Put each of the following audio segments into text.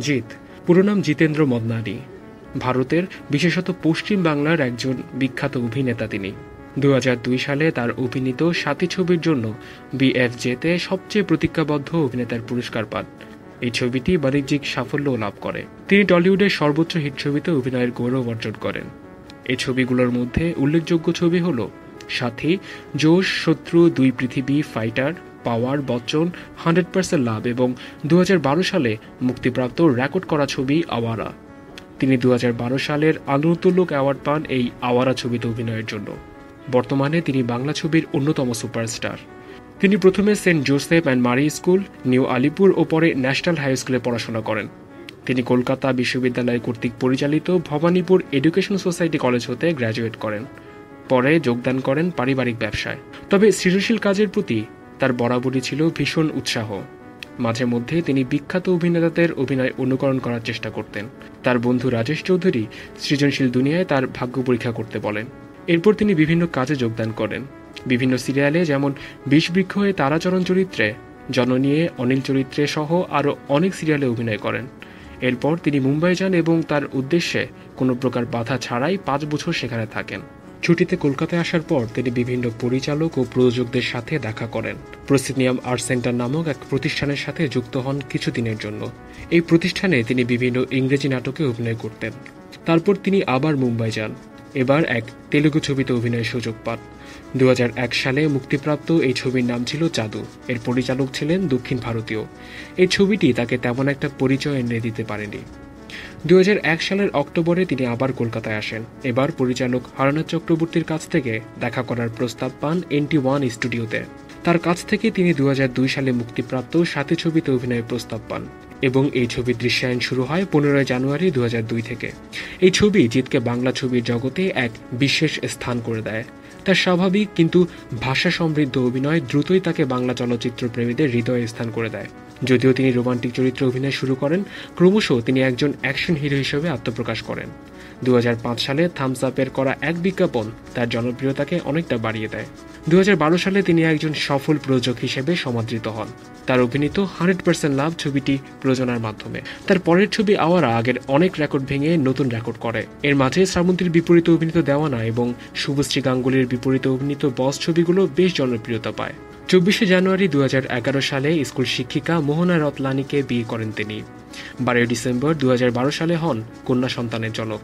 জিৎ পুরো নাম জিতেন্দ্র মদনানি, ভারতের বিশেষত পশ্চিম বাংলার একজন বিখ্যাত অভিনেতা। তিনি 2002 সালে তার অভিনীত সাথী ছবির জন্য BFJতে সবচেয়ে প্রতিজ্ঞাবদ্ধ অভিনেতার পুরস্কার পান। এই ছবিটি বাণিজ্যিক সাফল্য লাভ করে। তিনি টলিউডের সর্বোচ্চ হিট ছবিতে অভিনয়ের গৌরব অর্জন করেন। এই ছবিগুলোর মধ্যে উল্লেখযোগ্য ছবি হল সাথী, জোশ, শত্রু, দুই পৃথিবী, ফাইটার, পাওয়ার, বচ্চন, 100% লাভ এবং 2012 সালে মুক্তিপ্রাপ্ত রেকর্ড করা ছবি আওয়ারা। তিনি 2012 সালের আলোড়নতুল্য অ্যাওয়ার্ড পান এই আওয়ারা ছবিতে অভিনয়ের জন্য। বর্তমানে তিনি বাংলা ছবির অন্যতম সুপারস্টার। তিনি প্রথমে সেন্ট জোসেফ অ্যান্ড মারি স্কুল, নিউ আলিপুর ও পরে ন্যাশনাল হাই স্কুলে পড়াশোনা করেন। তিনি কলকাতা বিশ্ববিদ্যালয় কর্তৃক পরিচালিত ভবানীপুর এডুকেশন সোসাইটি কলেজ হতে গ্র্যাজুয়েট করেন। পরে যোগদান করেন পারিবারিক ব্যবসায়। তবে সৃজনশীল কাজের প্রতি তার বরাবরই ছিল ভীষণ উৎসাহ। মাঝে মধ্যে তিনি বিখ্যাত অভিনেতাদের অভিনয় অনুকরণ করার চেষ্টা করতেন। তার বন্ধু রাজেশ চৌধুরী সৃজনশীল দুনিয়ায় তার ভাগ্য পরীক্ষা করতে বলেন। এরপর তিনি বিভিন্ন কাজে যোগদান করেন, বিভিন্ন সিরিয়ালে, যেমন বিষবৃক্ষ এ তারাচরণ চরিত্রে, জননীয়ে অনিল চরিত্রে সহ আরও অনেক সিরিয়ালে অভিনয় করেন। এরপর তিনি মুম্বাই যান এবং তার উদ্দেশ্যে কোনো প্রকার বাধা ছাড়াই 5 বছর সেখানে থাকেন। ছুটিতে কলকাতায় আসার পর তিনি বিভিন্ন পরিচালক ও প্রযোজকদের সাথে দেখা করেন। প্রসিনিয়াম আর্ট সেন্টার নামক এক প্রতিষ্ঠানের সাথে যুক্ত হন কিছুদিনের জন্য। এই প্রতিষ্ঠানে তিনি বিভিন্ন ইংরেজি নাটকে অভিনয় করতেন। তারপর তিনি আবার মুম্বাই যান। এবার এক তেলুগু ছবিতে অভিনয়ের সুযোগ পান। 2001 সালে মুক্তিপ্রাপ্ত এই ছবির নাম ছিল জাদু। এর পরিচালক ছিলেন দক্ষিণ ভারতীয়। এই ছবিটি তাকে তেমন একটা পরিচয় এনে দিতে পারেনি। 2001 সালের অক্টোবরে তিনি আবার কলকাতায় আসেন। এবার পরিচালক হরনাথ চক্রবর্তীর কাছ থেকে দেখা করার প্রস্তাব পান NT1 স্টুডিওতে। তার কাছ থেকে তিনি 2002 সালে মুক্তিপ্রাপ্ত সাথী ছবিতে অভিনয়ের প্রস্তাব পান এবং এই ছবির দৃশ্যায়ন শুরু হয় 15 জানুয়ারি 2002 থেকে। এই ছবি জিতকে বাংলা ছবির জগতে এক বিশেষ স্থান করে দেয়। তার স্বাভাবিক কিন্তু ভাষা সমৃদ্ধ অভিনয় দ্রুতই তাকে বাংলা চলচ্চিত্র প্রেমীদের হৃদয়ে স্থান করে দেয়। যদিও তিনি রোমান্টিক চরিত্রে অভিনয় শুরু করেন, ক্রমশ তিনি একজন অ্যাকশন হিরো হিসেবে আত্মপ্রকাশ করেন। 2005 সালে থামস আপের করা এক বিজ্ঞাপন তার জনপ্রিয়তাকে অনেকটা বাড়িয়ে দেয়। 2012 সালে তিনি একজন সফল প্রযোজক হিসেবে সমাদৃত হন তার অভিনীত 100% লাভ ছবিটি প্রযোজনার মাধ্যমে। তার পরের ছবি আওয়ারা আগের অনেক রেকর্ড ভেঙে নতুন রেকর্ড করে। এর মাঝে শ্রাবন্তীর বিপরীতে অভিনীত দেওয়ানা এবং শুভশ্রী গাঙ্গুলির বিপরীতে অভিনীত বস ছবিগুলো বেশ জনপ্রিয়তা পায়। 24 জানুয়ারি 2011 সালে স্কুল শিক্ষিকা মোহনা রতলানিকে বিয়ে করেন তিনি। 12 ডিসেম্বর 2012 সালে হন কন্যা সন্তানের জনক।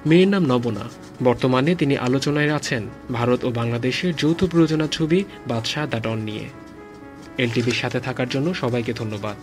মেয়ের নাম নবনা। বর্তমানে তিনি আলোচনায় আছেন ভারত ও বাংলাদেশের যৌথ প্রযোজনা ছবি বাদশাহ দ্য ডন নিয়ে। LTVর সাথে থাকার জন্য সবাইকে ধন্যবাদ।